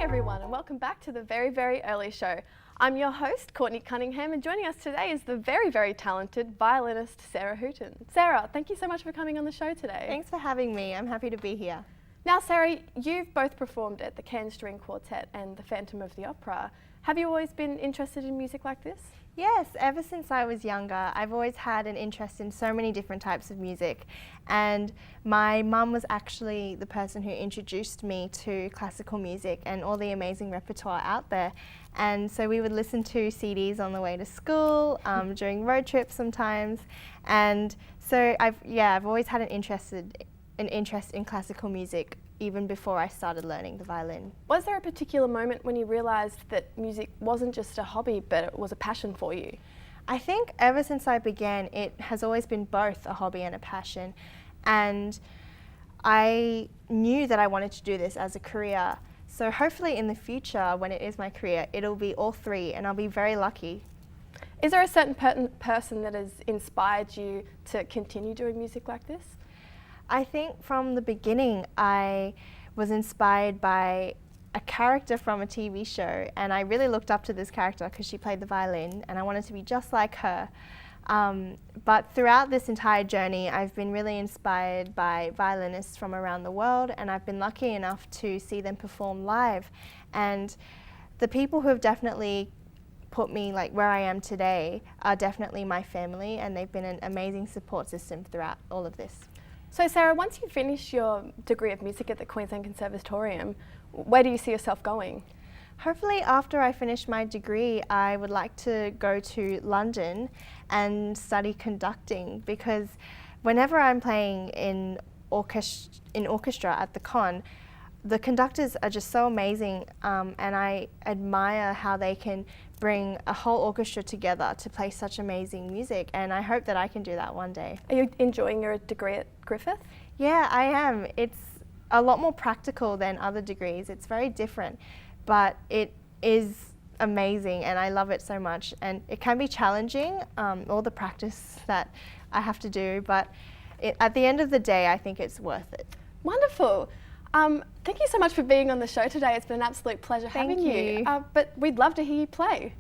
everyone, and welcome back to the Very, Very Early Show. I'm your host, Courtney Cunningham, and joining us today is the very, very talented violinist, Sarah Hooton. Sarah, thank you so much for coming on the show today. Thanks for having me. I'm happy to be here. Now, Sarah, you've both performed at the Cairns String Quartet and the Phantom of the Opera. Have you always been interested in music like this? Yes, ever since I was younger, I've always had an interest in so many different types of music. And my mum was actually the person who introduced me to classical music and all the amazing repertoire out there. And so we would listen to CDs on the way to school, during road trips sometimes. And so I've always had an interest in classical music even before I started learning the violin. Was there a particular moment when you realised that music wasn't just a hobby but it was a passion for you? I think ever since I began, it has always been both a hobby and a passion. And I knew that I wanted to do this as a career. So hopefully in the future, when it is my career, it'll be all three and I'll be very lucky. Is there a certain person that has inspired you to continue doing music like this? I think from the beginning I was inspired by a character from a TV show, and I really looked up to this character because she played the violin and I wanted to be just like her. But throughout this entire journey I've been really inspired by violinists from around the world, and I've been lucky enough to see them perform live. And the people who have definitely put me like where I am today are definitely my family, and they've been an amazing support system throughout all of this. So Sarah, once you finish your degree of music at the Queensland Conservatorium, where do you see yourself going? Hopefully after I finish my degree, I would like to go to London and study conducting, because whenever I'm playing in orchestra at the Con, the conductors are just so amazing, and I admire how they can bring a whole orchestra together to play such amazing music, and I hope that I can do that one day. Are you enjoying your degree at Griffith? Yeah, I am. It's a lot more practical than other degrees. It's very different, but it is amazing and I love it so much. And it can be challenging, all the practice that I have to do, but at the end of the day, I think it's worth it. Wonderful. Thank you so much for being on the show today. It's been an absolute pleasure having you. But we'd love to hear you play.